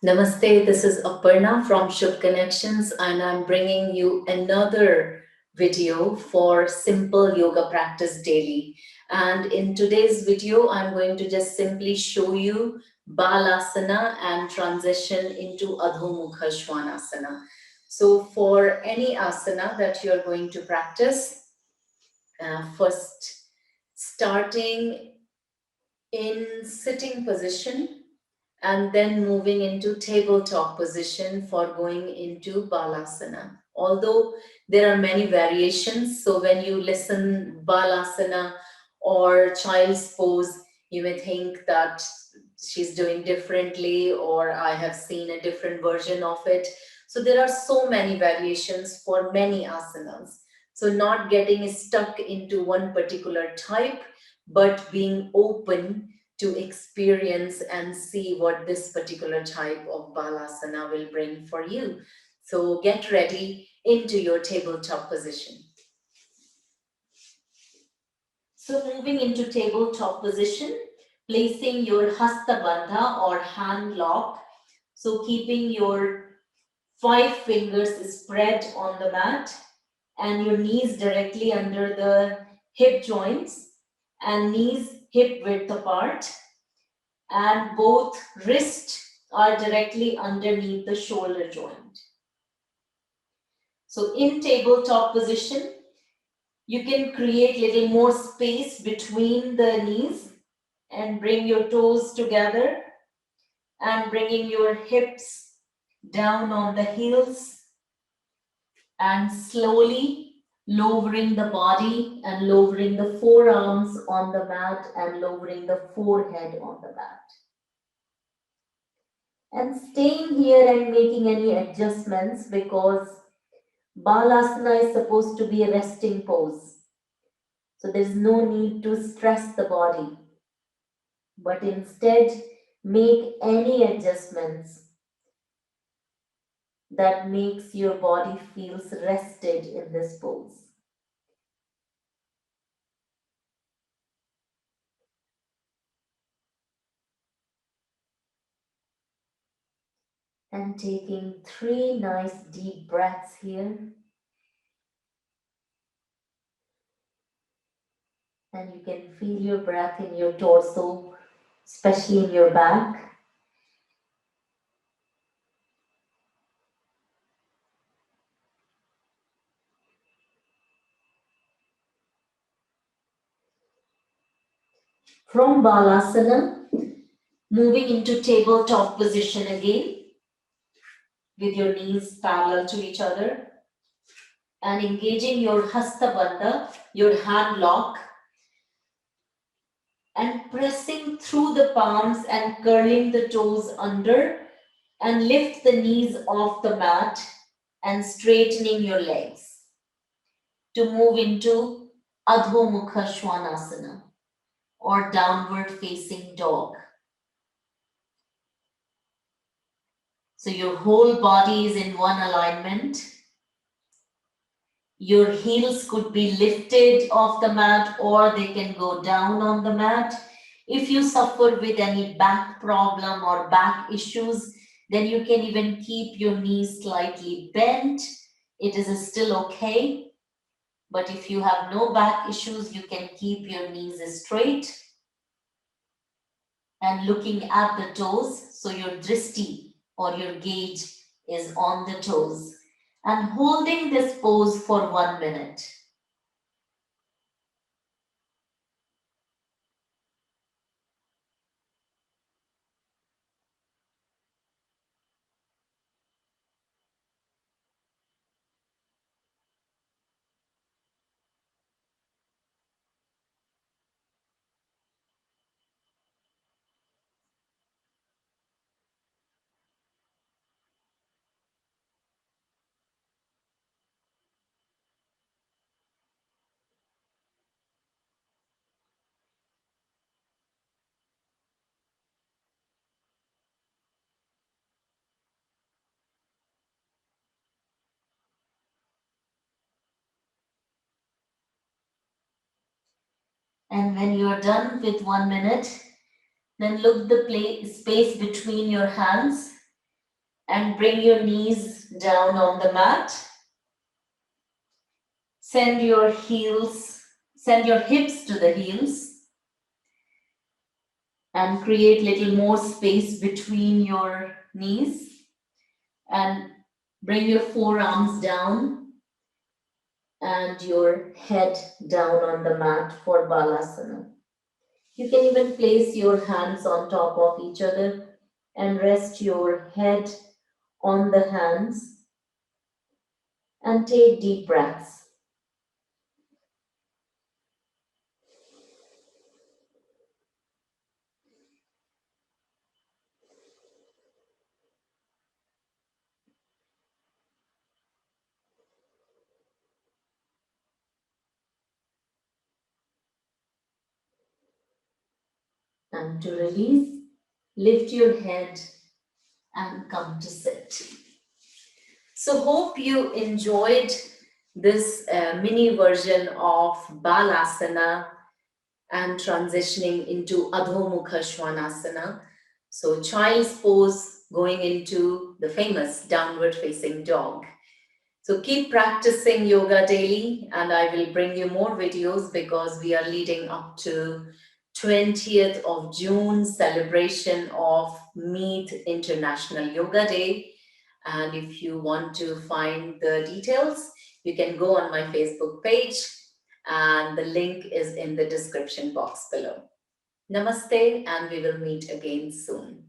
Namaste, this is Aparna from Shubh Connections, and I'm bringing you another video for simple yoga practice daily. And in today's video, I'm going to just simply show you Balasana and transition into 𝙀𝙥𝙞𝙨𝙤𝙨𝙤. So for any asana that you're going to practice, first starting in sitting position, and then moving into tabletop position for going into Balasana. Although there are many variations, so when you listen Balasana or child's pose, you may think that she's doing differently or I have seen a different version of it. So there are so many variations for many asanas. So not getting stuck into one particular type, but being open to experience and see what this particular type of balasana will bring for you. So get ready into your tabletop position. So moving into tabletop position, placing your hasta bandha or hand lock. So keeping your 5 fingers spread on the mat and your knees directly under the hip joints and knees hip width apart, and both wrists are directly underneath the shoulder joint. So in tabletop position, you can create little more space between the knees and bring your toes together and bringing your hips down on the heels and slowly lowering the body and lowering the forearms on the mat and lowering the forehead on the mat. And staying here and making any adjustments because Balasana is supposed to be a resting pose. So there's no need to stress the body, but instead make any adjustments that makes your body feels rested in this pose. And taking 3 nice deep breaths here. And you can feel your breath in your torso, especially in your back. From Balasana, moving into tabletop position again, with your knees parallel to each other, and engaging your hasta bandha, your hand lock, and pressing through the palms and curling the toes under, and lift the knees off the mat and straightening your legs to move into 𝙀𝙥𝙞𝙨𝙤𝙨𝙤 or downward facing dog. So your whole body is in one alignment. Your heels could be lifted off the mat or they can go down on the mat. If you suffer with any back problem or back issues, then you can even keep your knees slightly bent. It is still okay. But if you have no back issues, you can keep your knees straight and looking at the toes. So your drishti or your gaze is on the toes and holding this pose for 1 minute. And when you're done with 1 minute, then look the space between your hands And bring your knees down on the mat. Send your hips to the heels and create little more space between your knees, and bring your forearms down and your head down on the mat for Balasana. You can even place your hands on top of each other and rest your head on the hands and take deep breaths. And to release, lift your head and come to sit. So hope you enjoyed this mini version of Balasana and transitioning into 𝙤𝙤𝙤𝙤𝙤𝙤. So child's pose going into the famous downward facing dog. So keep practicing yoga daily, and I will bring you more videos because we are leading up to 20th of June celebration of Meet International Yoga Day. And if you want to find the details, you can go on my Facebook page, and the link is in the description box below. Namaste, and we will meet again soon.